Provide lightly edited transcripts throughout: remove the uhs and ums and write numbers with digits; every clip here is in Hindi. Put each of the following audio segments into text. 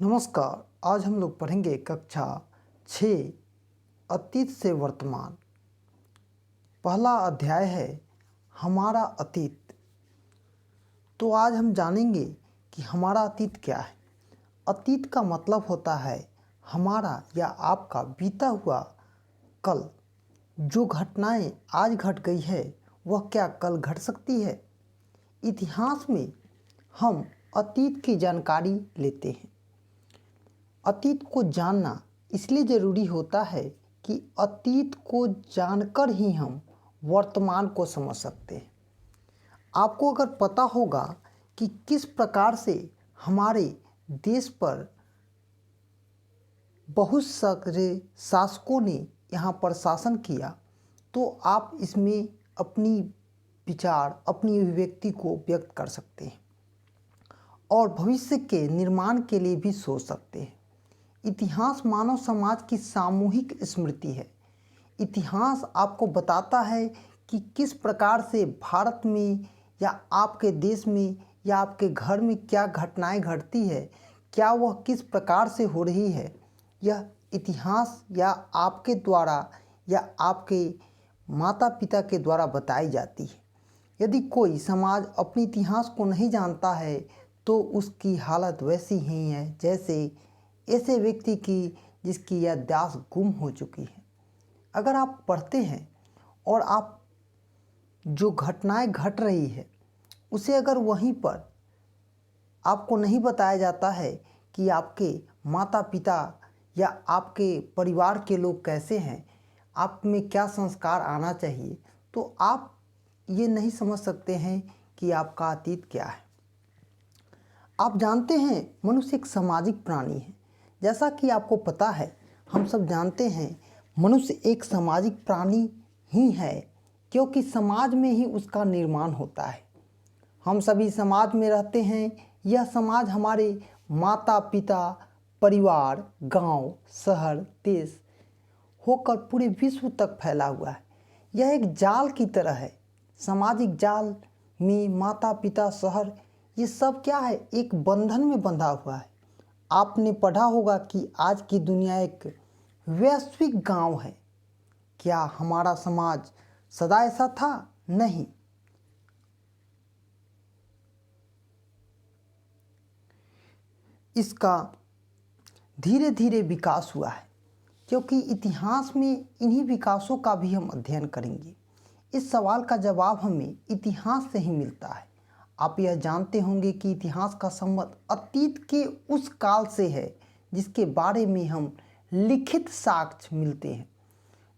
नमस्कार। आज हम लोग पढ़ेंगे कक्षा 6 अतीत से वर्तमान। पहला अध्याय है हमारा अतीत। तो आज हम जानेंगे कि हमारा अतीत क्या है। अतीत का मतलब होता है हमारा या आपका बीता हुआ कल। जो घटनाएं आज घट गई है वह क्या कल घट सकती है। इतिहास में हम अतीत की जानकारी लेते हैं। अतीत को जानना इसलिए ज़रूरी होता है कि अतीत को जानकर ही हम वर्तमान को समझ सकते हैं। आपको अगर पता होगा कि किस प्रकार से हमारे देश पर बहुत सारे शासकों ने यहाँ पर शासन किया, तो आप इसमें अपनी विचार, अपनी अभिव्यक्ति को व्यक्त कर सकते हैं और भविष्य के निर्माण के लिए भी सोच सकते हैं। इतिहास मानव समाज की सामूहिक स्मृति है। इतिहास आपको बताता है कि किस प्रकार से भारत में या आपके देश में या आपके घर में क्या घटनाएं घटती है, क्या वह किस प्रकार से हो रही है। यह इतिहास या आपके द्वारा या आपके माता पिता के द्वारा बताई जाती है। यदि कोई समाज अपने इतिहास को नहीं जानता है तो उसकी हालत वैसी ही है जैसे ऐसे व्यक्ति की जिसकी याददाश्त गुम हो चुकी है। अगर आप पढ़ते हैं और आप जो घटनाएं घट रही है उसे अगर वहीं पर आपको नहीं बताया जाता है कि आपके माता पिता या आपके परिवार के लोग कैसे हैं, आप में क्या संस्कार आना चाहिए, तो आप ये नहीं समझ सकते हैं कि आपका अतीत क्या है। आप जानते हैं मनुष्य एक सामाजिक प्राणी है। जैसा कि आपको पता है, हम सब जानते हैं मनुष्य एक सामाजिक प्राणी ही है, क्योंकि समाज में ही उसका निर्माण होता है। हम सभी समाज में रहते हैं। यह समाज हमारे माता पिता, परिवार, गांव, शहर, देश होकर पूरे विश्व तक फैला हुआ है। यह एक जाल की तरह है। सामाजिक जाल में माता पिता, शहर, ये सब क्या है, एक बंधन में बंधा हुआ है। आपने पढ़ा होगा कि आज की दुनिया एक वैश्विक गांव है। क्या हमारा समाज सदा ऐसा था? नहीं। इसका धीरे धीरे विकास हुआ है, क्योंकि इतिहास में इन्हीं विकासों का भी हम अध्ययन करेंगे। इस सवाल का जवाब हमें इतिहास से ही मिलता है। आप यह जानते होंगे कि इतिहास का संबंध अतीत के उस काल से है जिसके बारे में हम लिखित साक्ष्य मिलते हैं।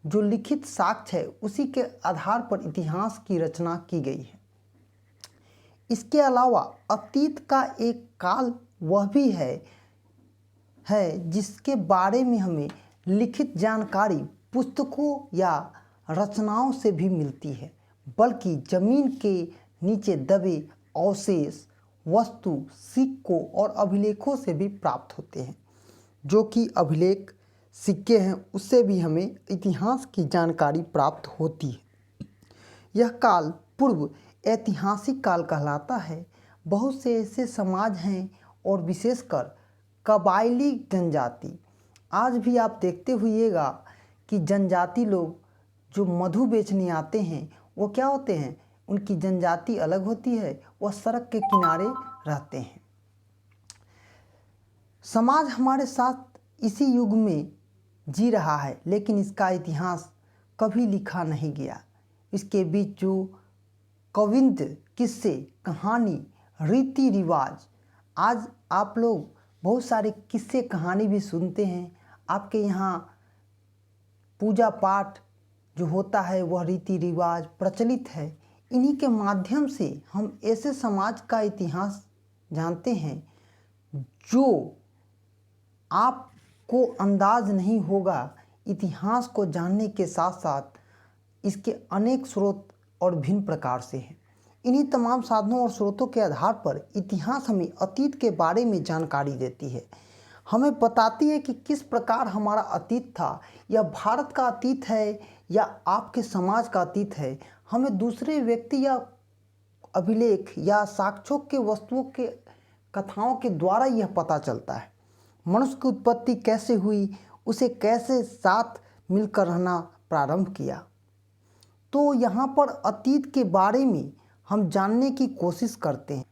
जो लिखित साक्ष्य है उसी के आधार पर इतिहास की रचना की गई है। इसके अलावा अतीत का एक काल वह भी है जिसके बारे में हमें लिखित जानकारी पुस्तकों या रचनाओं से भी मिलती है, बल्कि जमीन के नीचे दबे अवशेष, वस्तु, सिक्कों और अभिलेखों से भी प्राप्त होते हैं। जो कि अभिलेख, सिक्के हैं, उससे भी हमें इतिहास की जानकारी प्राप्त होती है। यह काल पूर्व ऐतिहासिक काल कहलाता है। बहुत से ऐसे समाज हैं और विशेषकर कबायली जनजाति, आज भी आप देखते हुइएगा कि जनजाति लोग जो मधु बेचने आते हैं वो क्या होते हैं, उनकी जनजाति अलग होती है, वह सड़क के किनारे रहते हैं। समाज हमारे साथ इसी युग में जी रहा है, लेकिन इसका इतिहास कभी लिखा नहीं गया। इसके बीच जो कविंद, किस्से, कहानी, रीति रिवाज, आज आप लोग बहुत सारे किस्से कहानी भी सुनते हैं। आपके यहाँ पूजा पाठ जो होता है वह रीति रिवाज प्रचलित है। इन्हीं के माध्यम से हम ऐसे समाज का इतिहास जानते हैं जो आपको अंदाज नहीं होगा। इतिहास को जानने के साथ साथ इसके अनेक स्रोत और भिन्न प्रकार से हैं। इन्हीं तमाम साधनों और स्रोतों के आधार पर इतिहास हमें अतीत के बारे में जानकारी देती है, हमें बताती है कि किस प्रकार हमारा अतीत था। यह भारत का अतीत है या आपके समाज का अतीत है, हमें दूसरे व्यक्ति या अभिलेख या साक्ष्यों के, वस्तुओं के, कथाओं के द्वारा यह पता चलता है। मनुष्य की उत्पत्ति कैसे हुई, उसे कैसे साथ मिलकर रहना प्रारंभ किया। तो यहाँ पर अतीत के बारे में हम जानने की कोशिश करते हैं।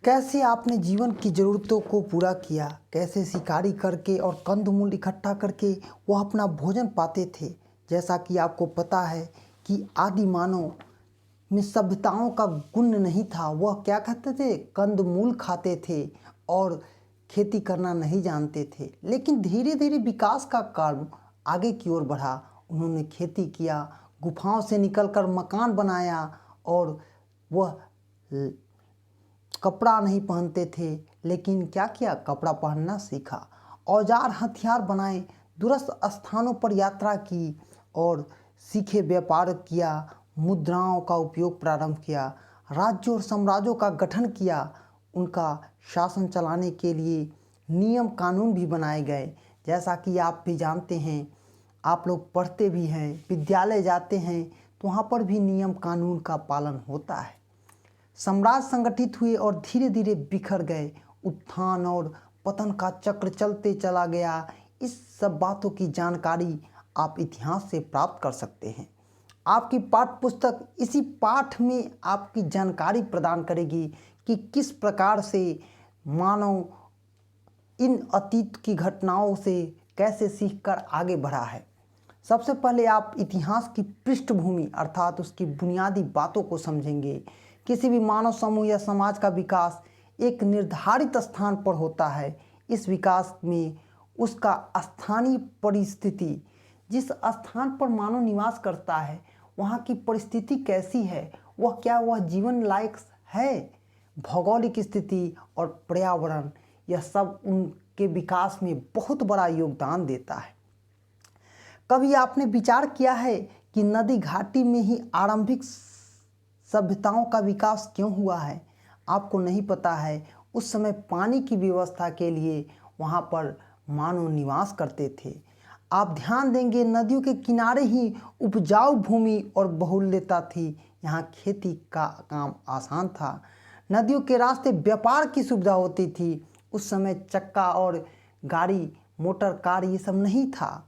कैसे आपने जीवन की ज़रूरतों को पूरा किया, कैसे शिकारी करके और कंदमूल इकट्ठा करके वह अपना भोजन पाते थे। जैसा कि आपको पता है कि आदि मानव में सभ्यताओं का गुण नहीं था, वह क्या कहते थे, कंदमूल खाते थे और खेती करना नहीं जानते थे। लेकिन धीरे धीरे विकास का कर्म आगे की ओर बढ़ा, उन्होंने खेती किया, गुफाओं से निकलकर मकान बनाया और वह कपड़ा नहीं पहनते थे, लेकिन क्या किया, कपड़ा पहनना सीखा। औजार हथियार बनाए, दूरस्थ स्थानों पर यात्रा की और सीखे, व्यापार किया, मुद्राओं का उपयोग प्रारंभ किया, राज्यों और साम्राज्यों का गठन किया। उनका शासन चलाने के लिए नियम कानून भी बनाए गए। जैसा कि आप भी जानते हैं, आप लोग पढ़ते भी हैं, विद्यालय जाते हैं तो वहाँ पर भी नियम कानून का पालन होता है। साम्राज्य संगठित हुए और धीरे धीरे बिखर गए, उत्थान और पतन का चक्र चलते चला गया। इस सब बातों की जानकारी आप इतिहास से प्राप्त कर सकते हैं। आपकी पाठ्य पुस्तक इसी पाठ में आपकी जानकारी प्रदान करेगी कि किस प्रकार से मानव इन अतीत की घटनाओं से कैसे सीखकर आगे बढ़ा है। सबसे पहले आप इतिहास की पृष्ठभूमि अर्थात उसकी बुनियादी बातों को समझेंगे। किसी भी मानव समूह या समाज का विकास एक निर्धारित स्थान पर होता है। इस विकास में उसका स्थानीय परिस्थिति, जिस स्थान पर मानव निवास करता है वहाँ की परिस्थिति कैसी है, वह जीवन लायक है, भौगोलिक स्थिति और पर्यावरण, यह सब उनके विकास में बहुत बड़ा योगदान देता है। कभी आपने विचार किया है कि नदी घाटी में ही आरंभिक सभ्यताओं का विकास क्यों हुआ है? आपको नहीं पता है, उस समय पानी की व्यवस्था के लिए वहाँ पर मानव निवास करते थे। आप ध्यान देंगे, नदियों के किनारे ही उपजाऊ भूमि और बहुल्यता थी, यहाँ खेती का काम आसान था। नदियों के रास्ते व्यापार की सुविधा होती थी। उस समय चक्का और गाड़ी, मोटर कार ये सब नहीं था।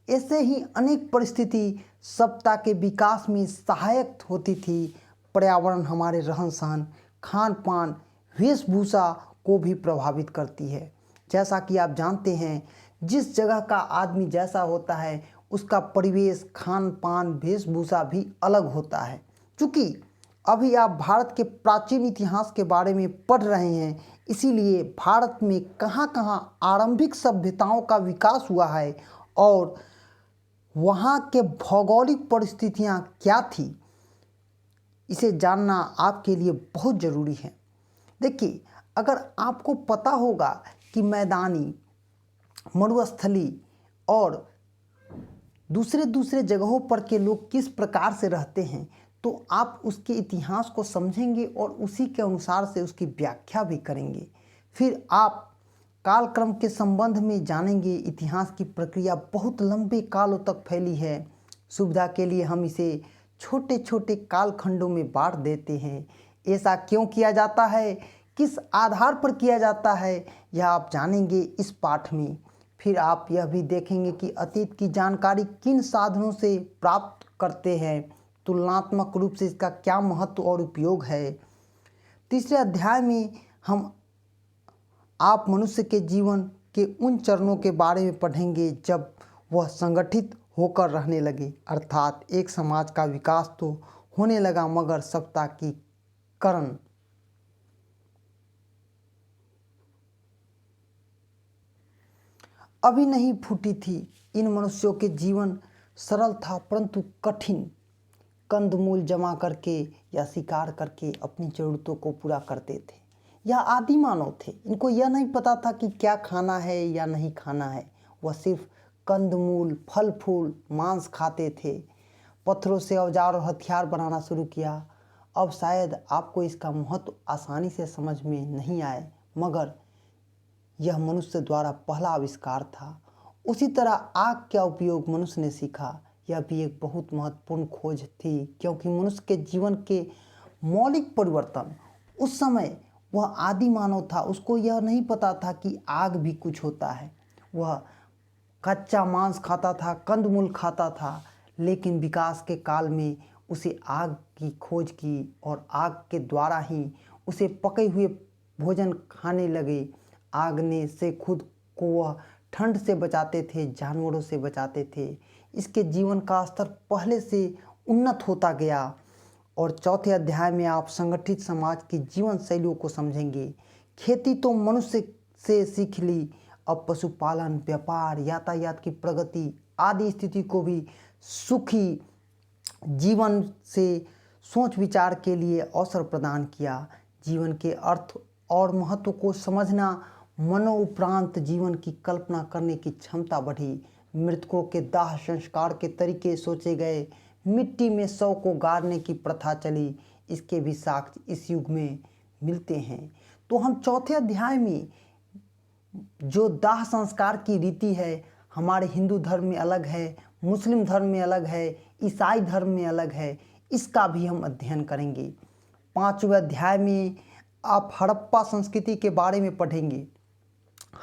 ऐसे ही अनेक परिस्थिति सभ्यता के विकास में सहायक होती थी। पर्यावरण हमारे रहन सहन, खान पान, वेशभूषा को भी प्रभावित करती है। जैसा कि आप जानते हैं, जिस जगह का आदमी जैसा होता है उसका परिवेश, खान पान, वेशभूषा भी अलग होता है। चूँकि अभी आप भारत के प्राचीन इतिहास के बारे में पढ़ रहे हैं, इसीलिए भारत में कहाँ कहाँ आरंभिक सभ्यताओं का विकास हुआ है और वहाँ के भौगोलिक परिस्थितियाँ क्या थी, इसे जानना आपके लिए बहुत ज़रूरी है। देखिए, अगर आपको पता होगा कि मैदानी, मरुस्थली और दूसरे जगहों पर के लोग किस प्रकार से रहते हैं, तो आप उसके इतिहास को समझेंगे और उसी के अनुसार से उसकी व्याख्या भी करेंगे। फिर आप कालक्रम के संबंध में जानेंगे। इतिहास की प्रक्रिया बहुत लंबे कालों तक फैली है। सुविधा के लिए हम इसे छोटे छोटे कालखंडों में बांट देते हैं। ऐसा क्यों किया जाता है, किस आधार पर किया जाता है, यह आप जानेंगे इस पाठ में। फिर आप यह भी देखेंगे कि अतीत की जानकारी किन साधनों से प्राप्त करते हैं, तुलनात्मक रूप से इसका क्या महत्व और उपयोग है। तीसरे अध्याय में हम आप मनुष्य के जीवन के उन चरणों के बारे में पढ़ेंगे जब वह संगठित होकर रहने लगे, अर्थात एक समाज का विकास तो होने लगा मगर सत्ता की करण अभी नहीं फूटी थी। इन मनुष्यों के जीवन सरल था परंतु कठिन। कंदमूल जमा करके या शिकार करके अपनी ज़रूरतों को पूरा करते थे। यह आदि मानव थे, इनको यह नहीं पता था कि क्या खाना है या नहीं खाना है। वह सिर्फ कंदमूल, फल फूल, मांस खाते थे। पत्थरों से औजार और हथियार बनाना शुरू किया। अब शायद आपको इसका महत्व आसानी से समझ में नहीं आए, मगर यह मनुष्य द्वारा पहला आविष्कार था। उसी तरह आग का उपयोग मनुष्य ने सीखा। यह भी एक बहुत महत्वपूर्ण खोज थी, क्योंकि मनुष्य के जीवन के मौलिक परिवर्तन उस समय वह आदि मानव था, उसको यह नहीं पता था कि आग भी कुछ होता है। वह कच्चा मांस खाता था, कंदमूल खाता था, लेकिन विकास के काल में उसे आग की खोज की और आग के द्वारा ही उसे पके हुए भोजन खाने लगे। आग ने से खुद को वह ठंड से बचाते थे, जानवरों से बचाते थे। इसके जीवन का स्तर पहले से उन्नत होता गया। और चौथे अध्याय में आप संगठित समाज की जीवन शैलियों को समझेंगे। खेती तो मनुष्य से सीख ली, अब पशुपालन, व्यापार, यातायात की प्रगति आदि स्थिति को भी सुखी जीवन से सोच विचार के लिए अवसर प्रदान किया। जीवन के अर्थ और महत्व को समझना, मनोउपरांत जीवन की कल्पना करने की क्षमता बढ़ी। मृतकों के दाह संस्कार के तरीके सोचे गए, मिट्टी में शव को गाड़ने की प्रथा चली। इसके भी साक्ष्य इस युग में मिलते हैं। तो हम चौथे अध्याय में जो दाह संस्कार की रीति है, हमारे हिंदू धर्म में अलग है, मुस्लिम धर्म में अलग है, ईसाई धर्म में अलग है, इसका भी हम अध्ययन करेंगे। पांचवें अध्याय में आप हड़प्पा संस्कृति के बारे में पढ़ेंगे।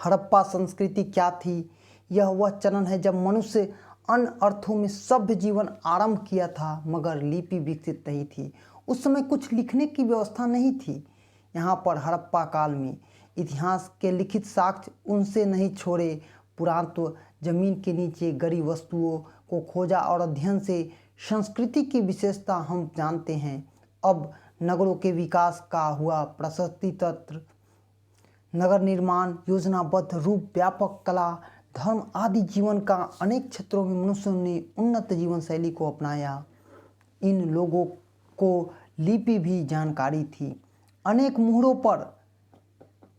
हड़प्पा संस्कृति क्या थी? यह वह चरण है जब मनुष्य अन्य अर्थों में सभ्य जीवन आरंभ किया था, मगर लिपि विकसित नहीं थी। उस समय कुछ लिखने की व्यवस्था नहीं थी। यहाँ पर हड़प्पा काल में इतिहास के लिखित साक्ष्य उनसे नहीं छोड़े। पुरातत्व जमीन के नीचे गड़ी वस्तुओं को खोजा और अध्ययन से संस्कृति की विशेषता हम जानते हैं। अब नगरों के विकास का हुआ प्रशस्ति तंत्र, नगर निर्माण, योजनाबद्ध रूप, व्यापक कला, धर्म आदि जीवन का अनेक क्षेत्रों में मनुष्यों ने उन्नत जीवन शैली को अपनाया। इन लोगों को लिपि भी जानकारी थी। अनेक मुहरों पर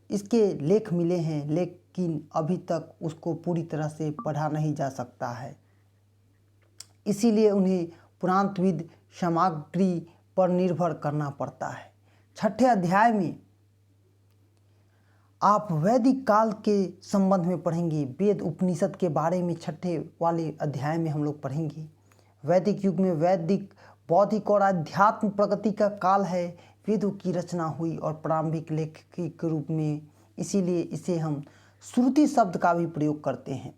इसके लेख मिले हैं, लेकिन अभी तक उसको पूरी तरह से पढ़ा नहीं जा सकता है। इसीलिए उन्हें पुरातत्वविद सामग्री पर निर्भर करना पड़ता है। छठे अध्याय में आप वैदिक काल के संबंध में पढ़ेंगे। वेद उपनिषद के बारे में छठे वाले अध्याय में हम लोग पढ़ेंगे। वैदिक युग में वैदिक, बौद्धिक और अध्यात्म प्रगति का काल है। वेदों की रचना हुई और प्रारंभिक लेख के रूप में, इसीलिए इसे हम श्रुति शब्द का भी प्रयोग करते हैं।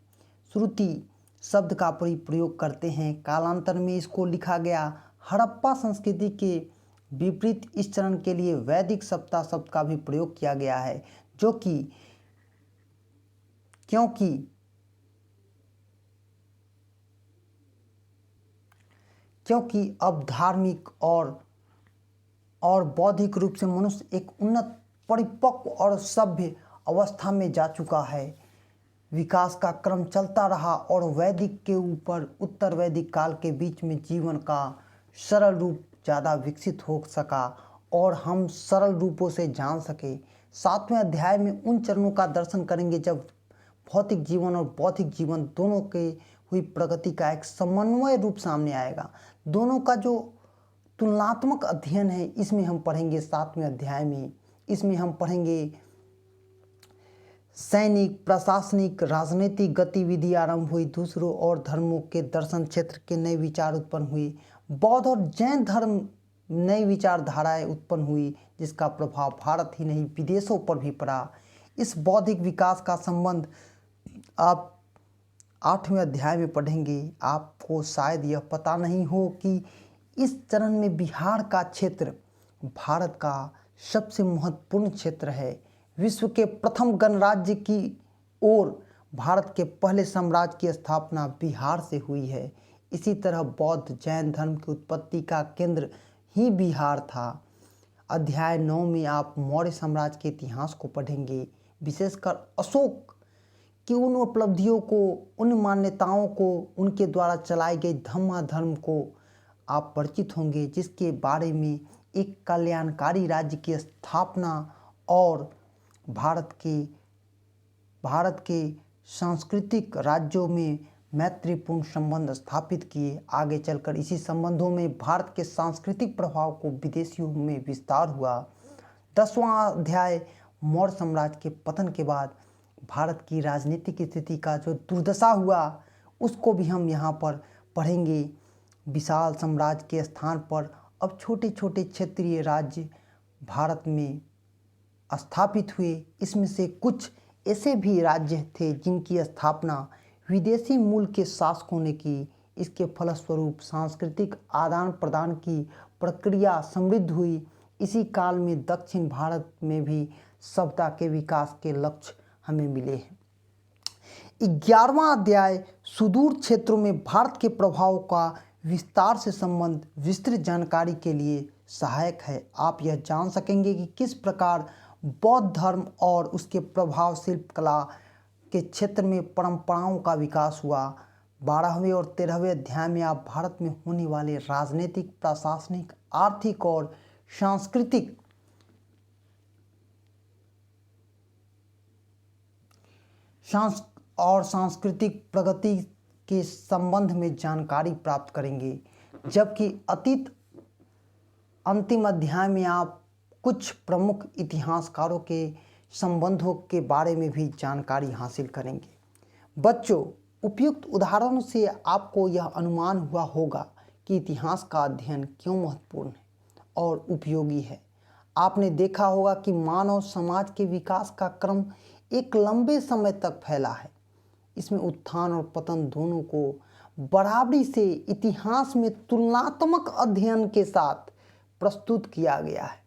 श्रुति शब्द का प्रयोग करते हैं। कालांतर में इसको लिखा गया। हड़प्पा संस्कृति के विपरीत इस चरण के लिए वैदिक सप्ताह शब्द का भी प्रयोग किया गया है, जो कि क्योंकि अब धार्मिक और बौद्धिक रूप से मनुष्य एक उन्नत, परिपक्व और सभ्य अवस्था में जा चुका है। विकास का क्रम चलता रहा और वैदिक के ऊपर उत्तर वैदिक काल के बीच में जीवन का सरल रूप ज़्यादा विकसित हो सका और हम सरल रूपों से जान सके। सातवें अध्याय में उन चरणों का दर्शन करेंगे जब भौतिक जीवन और बौद्धिक जीवन दोनों के हुई प्रगति का एक समन्वय रूप सामने आएगा। दोनों का जो तुलनात्मक अध्ययन है, इसमें हम पढ़ेंगे। सातवें अध्याय में इसमें हम पढ़ेंगे सैनिक, प्रशासनिक, राजनीतिक गतिविधि आरंभ हुई। दूसरों और धर्मों के दर्शन क्षेत्र के नए विचार उत्पन्न हुए। बौद्ध और जैन धर्म नई विचारधाराएं उत्पन्न हुई, जिसका प्रभाव भारत ही नहीं विदेशों पर भी पड़ा। इस बौद्धिक विकास का संबंध आप आठवें अध्याय में पढ़ेंगे। आपको शायद यह पता नहीं हो कि इस चरण में बिहार का क्षेत्र भारत का सबसे महत्वपूर्ण क्षेत्र है। विश्व के प्रथम गणराज्य की ओर भारत के पहले साम्राज्य की स्थापना बिहार से हुई है। इसी तरह बौद्ध जैन धर्म की उत्पत्ति का केंद्र ही बिहार था। अध्याय 9 में आप मौर्य साम्राज्य के इतिहास को पढ़ेंगे, विशेषकर अशोक की उन उपलब्धियों को, उन मान्यताओं को, उनके द्वारा चलाई गई धम्मा धर्म को आप परिचित होंगे, जिसके बारे में एक कल्याणकारी राज्य की स्थापना और भारत के सांस्कृतिक राज्यों में मैत्रीपूर्ण संबंध स्थापित किए। आगे चलकर इसी संबंधों में भारत के सांस्कृतिक प्रभाव को विदेशियों में विस्तार हुआ। 10वां अध्याय मौर्य साम्राज्य के पतन के बाद भारत की राजनीतिक स्थिति का जो दुर्दशा हुआ, उसको भी हम यहाँ पर पढ़ेंगे। विशाल साम्राज्य के स्थान पर अब छोटे छोटे क्षेत्रीय राज्य भारत में स्थापित हुए। इसमें से कुछ ऐसे भी राज्य थे जिनकी स्थापना विदेशी मूल के शासकों ने की। इसके फलस्वरूप सांस्कृतिक आदान प्रदान की प्रक्रिया समृद्ध हुई। इसी काल में दक्षिण भारत में भी सभ्यता के विकास के लक्ष्य हमें मिले हैं। 11वां अध्याय सुदूर क्षेत्रों में भारत के प्रभाव का विस्तार से संबंध विस्तृत जानकारी के लिए सहायक है। आप यह जान सकेंगे कि किस प्रकार बौद्ध धर्म और उसके प्रभाव शिल्पकला के क्षेत्र में परंपराओं का विकास हुआ। 12वें और 13वें अध्याय में आप भारत में होने वाले राजनीतिक, प्रशासनिक, आर्थिक और सांस्कृतिक प्रगति के संबंध में जानकारी प्राप्त करेंगे। जबकि अंतिम अध्याय में आप कुछ प्रमुख इतिहासकारों के संबंधों के बारे में भी जानकारी हासिल करेंगे। बच्चों, उपयुक्त उदाहरणों से आपको यह अनुमान हुआ होगा कि इतिहास का अध्ययन क्यों महत्वपूर्ण है और उपयोगी है। आपने देखा होगा कि मानव समाज के विकास का क्रम एक लंबे समय तक फैला है। इसमें उत्थान और पतन दोनों को बराबरी से इतिहास में तुलनात्मक अध्ययन के साथ प्रस्तुत किया गया है।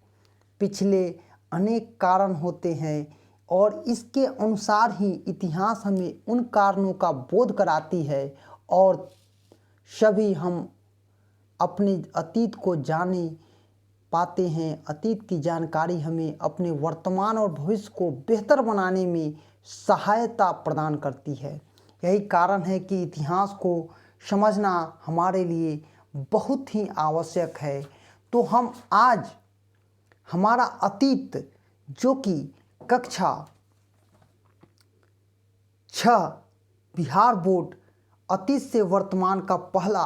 पिछले अनेक कारण होते हैं और इसके अनुसार ही इतिहास हमें उन कारणों का बोध कराती है और सभी हम अपने अतीत को जाने पाते हैं। अतीत की जानकारी हमें अपने वर्तमान और भविष्य को बेहतर बनाने में सहायता प्रदान करती है। यही कारण है कि इतिहास को समझना हमारे लिए बहुत ही आवश्यक है। तो हम आज हमारा अतीत, जो कि कक्षा 6 बिहार बोर्ड अतीत से वर्तमान का पहला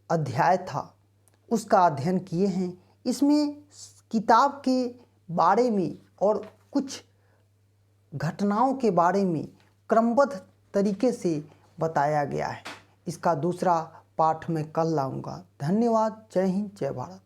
अध्याय था, उसका अध्ययन किए हैं। इसमें किताब के बारे में और कुछ घटनाओं के बारे में क्रमबद्ध तरीके से बताया गया है। इसका दूसरा पाठ मैं कल लाऊंगा। धन्यवाद। जय हिंद, जय भारत।